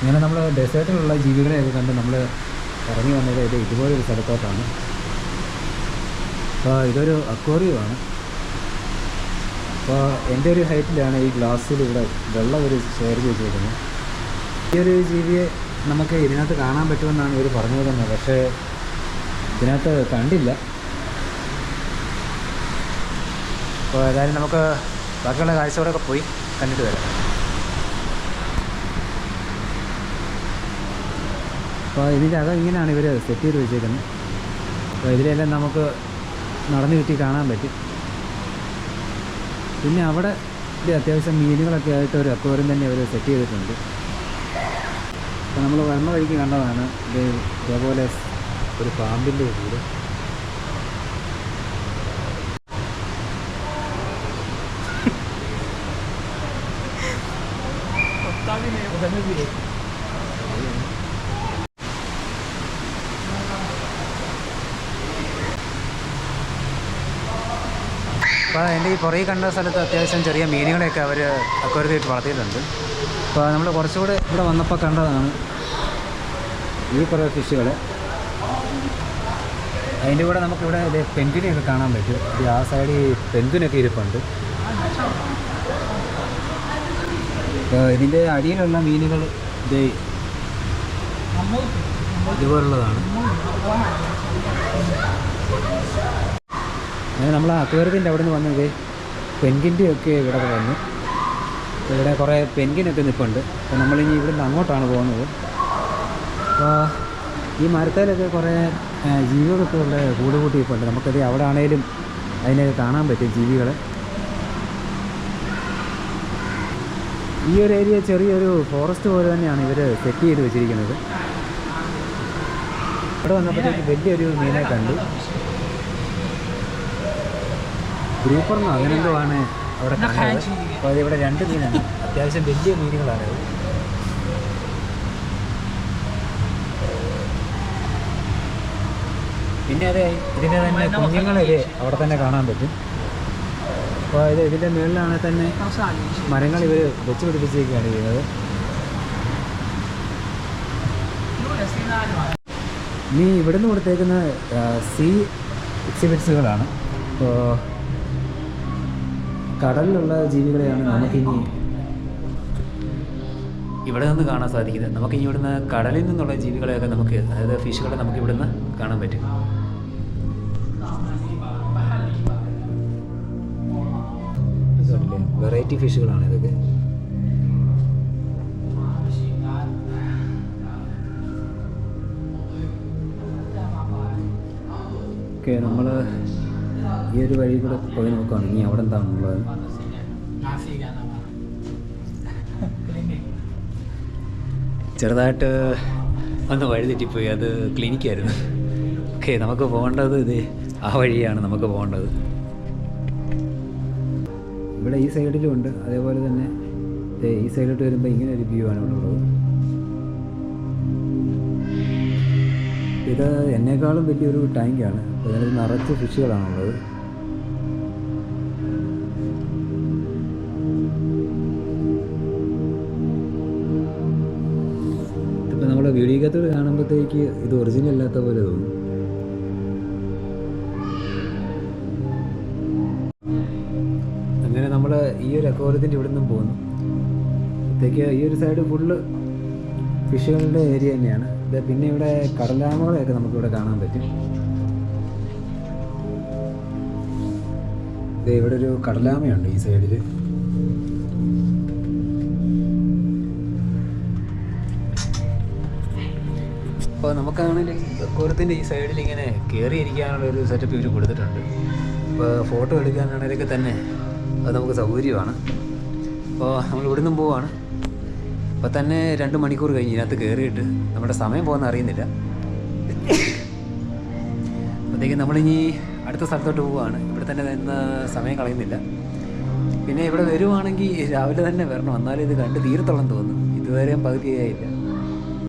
ഇങ്ങനെ നമ്മൾ ഡെസേർട്ടിലുള്ള ജീവികളെയൊക്കെ കണ്ട് നമ്മൾ ഇറങ്ങി വന്നത് ഇതുപോലൊരു സ്ഥലത്തോട്ടാണ്. അപ്പോൾ ഇതൊരു അക്വേറിയമാണ്. അപ്പോൾ എൻ്റെ ഒരു ഹൈറ്റിലാണ് ഈ ഗ്ലാസ്സിൽ ഇവിടെ വെള്ളം ഒരു ഷെയർ ചെയ്ത് വെക്കുന്നത്. ഈ ഒരു ജീവിയെ നമുക്ക് ഇതിനകത്ത് കാണാൻ പറ്റുമെന്നാണ് ഇവർ പറഞ്ഞത് തന്നെ, പക്ഷേ ഇതിനകത്ത് കണ്ടില്ല. അപ്പോൾ ഏതായാലും നമുക്ക് ബാക്കിയുള്ള കാഴ്ചയോടൊക്കെ പോയി കണ്ടിട്ട് വരാം. അപ്പോൾ ഇതിൻ്റെ ഇങ്ങനെയാണ് ഇവർ സെറ്റ് ചെയ്ത് വെച്ചേക്കുന്നത്. അപ്പോൾ ഇതിലെല്ലാം നമുക്ക് നടന്നു ചുറ്റി കാണാൻ പറ്റും. പിന്നെ അവിടെ ഇത് അത്യാവശ്യം മീനുകളൊക്കെ ആയിട്ട് ഒരു അക്വേറിയം തന്നെ അവർ സെറ്റ് ചെയ്തിട്ടുണ്ട്. അപ്പോൾ നമ്മൾ വരുന്ന വഴിക്ക് കണ്ടതാണ് ഇത് ഇതേപോലെ ഒരു പാമ്പിൻ്റെ കൂട്. അപ്പോൾ എൻ്റെ ഈ പുറകെ കണ്ട സ്ഥലത്ത് അത്യാവശ്യം ചെറിയ മീനുകളെയൊക്കെ അവർ അക്വേറിയത്തിൽ വളർത്തിയിട്ടുണ്ട്. അപ്പോൾ നമ്മൾ കുറച്ചുകൂടെ ഇവിടെ വന്നപ്പോൾ കണ്ടതാണ് ഈ കുറേ ഫിഷുകൾ. അതിൻ്റെ കൂടെ നമുക്കിവിടെ ഇത് പെൻഗ്വിനെയൊക്കെ കാണാൻ പറ്റും. ആ സൈഡിൽ പെൻഗ്വിനൊക്കെ ഇരിപ്പുണ്ട്. അപ്പോൾ ഇതിൻ്റെ അടിയിലുള്ള മീനുകൾ ഇതുപോലുള്ളതാണ്. അങ്ങനെ നമ്മൾ അക്വേറിയത്തിൻ്റെ അവിടെ നിന്ന് വന്നത് പെൻഗ്വിൻ്റെയൊക്കെ ഇവിടെ വന്നു. ഇവിടെ കുറേ പെൻഗ്വിനൊക്കെ നിൽപ്പുണ്ട്. അപ്പോൾ നമ്മളിനി ഇവിടുന്ന് അങ്ങോട്ടാണ് പോകുന്നത്. അപ്പോൾ ഈ മരത്തേലൊക്കെ കുറേ ജീവികളൊക്കെ ഉള്ള കൂട് കൂട്ടിയിട്ടുണ്ട്. നമുക്കത് അവിടെ ആണെങ്കിലും അതിനൊക്കെ കാണാൻ പറ്റും ജീവികളെ. ഈ ഒരു ഏരിയ ചെറിയൊരു ഫോറസ്റ്റ് പോലെ തന്നെയാണ് ഇവർ സെറ്റ് ചെയ്ത് വെച്ചിരിക്കുന്നത്. ഇവിടെ വന്നപ്പോഴത്തേക്ക് വലിയൊരു മീനെ കണ്ടു. ഗ്രൂപ്പർന്നോ അങ്ങനെന്തോ ആണ് അവിടെ കണ്ടത്. അപ്പോൾ അതിവിടെ 2 മീനാണ്. അത്യാവശ്യം വലിയ മീനുകളാണ്. പിന്നെ അത് ഇതിൻ്റെ തന്നെ കുഞ്ഞുങ്ങളെ അവിടെ തന്നെ കാണാൻ പറ്റും. അപ്പോൾ ഇതിൻ്റെ മുകളിലാണെങ്കിൽ തന്നെ മരങ്ങൾ ഇവർ വെച്ച് പിടിപ്പിച്ചേക്കാണ് ചെയ്യുന്നത്. ഇനി ഇവിടുന്ന് കൊടുത്തേക്കുന്ന സീ എക്സിബിറ്റ്സുകളാണ്. അപ്പോൾ കടലിലുള്ള ജീവികളെയാണ് നമുക്കിനി ഇവിടെ നിന്ന് കാണാൻ സാധിക്കുന്നത്. നമുക്കിനി ഇവിടുന്ന് കടലിൽ നിന്നുള്ള ജീവികളെയൊക്കെ നമുക്ക്, അതായത് ഫിഷുകളെ നമുക്ക് ഇവിടുന്ന് കാണാൻ പറ്റും. വെറൈറ്റി ഫിഷുകളാണ് ഇതൊക്കെ. ഓക്കെ, നമ്മൾ ഈ ഒരു വഴി കൂടെ പോയി നോക്കുകയാണ്. ഇനി അവിടെ എന്താണുള്ളത്. ചെറുതായിട്ട് ഒന്ന് വഴി തെറ്റിപ്പോയി. അത് ക്ലിനിക്കായിരുന്നു. ഓക്കെ, നമുക്ക് പോകേണ്ടത് ആ വഴിയാണ് നമുക്ക് പോകേണ്ടത്. ഇവിടെ ഈ സൈഡിലും ഉണ്ട്. അതേപോലെ തന്നെ ഈ സൈഡിലോട്ട് വരുമ്പോൾ ഇങ്ങനെ ഒരു വ്യൂ ആണ് ഇവിടെ ഉള്ളത്. ഇത് എന്നേക്കാളും വലിയൊരു ടാങ്കാണ്. അപ്പോൾ ഇതിനകത്ത് നിറച്ച് ഫിഷുകളാണുള്ളത്. ഇപ്പം നമ്മൾ വീഡിയോക്കകത്തോട് കാണുമ്പോഴത്തേക്ക് ഇത് ഒറിജിനൽ അല്ലാത്ത പോലെ തോന്നും. അങ്ങനെ നമ്മൾ ഈ ഒരു അക്വേറിയത്തിൻ്റെ ഇവിടെ നിന്നും പോകുന്നു. അപ്പോഴത്തേക്ക് ഈ ഒരു സൈഡ് ഫുള്ള് ഫിഷുകളുടെ ഏരിയ തന്നെയാണ്. പിന്നെ ഇവിടെ കടലാമകളെയൊക്കെ നമുക്കിവിടെ കാണാൻ പറ്റും. ഇവിടെ ഒരു കടലാമയുണ്ട് ഈ സൈഡിൽ. അപ്പോൾ നമുക്കാണെങ്കിൽ അക്വേറിയത്തിൻ്റെ ഈ സൈഡിൽ ഇങ്ങനെ കയറിയിരിക്കാനുള്ളൊരു സെറ്റപ്പ് ഇവർ കൊടുത്തിട്ടുണ്ട്. ഇപ്പോൾ ഫോട്ടോ എടുക്കാനാണെങ്കിലൊക്കെ തന്നെ അത് നമുക്ക് സൗകര്യമാണ്. അപ്പോൾ നമ്മൾ ഇവിടെ നിന്നും പോവുകയാണ്. അപ്പോൾ തന്നെ 2 മണിക്കൂർ കഴിഞ്ഞ് ഇതിനകത്ത് കയറിയിട്ട് നമ്മുടെ സമയം പോകുന്ന അറിയുന്നില്ല. അപ്പോഴത്തേക്കും നമ്മളിനി അടുത്ത സ്ഥലത്തോട്ട് പോവുകയാണ്. ഇവിടെ തന്നെ നിന്ന് സമയം കളയുന്നില്ല. പിന്നെ ഇവിടെ വരുവാണെങ്കിൽ രാവിലെ തന്നെ വരണം, എന്നാലും ഇത് കണ്ട് തീരത്തോളം തോന്നും. ഇതുവരെയും പകുതിയായില്ല.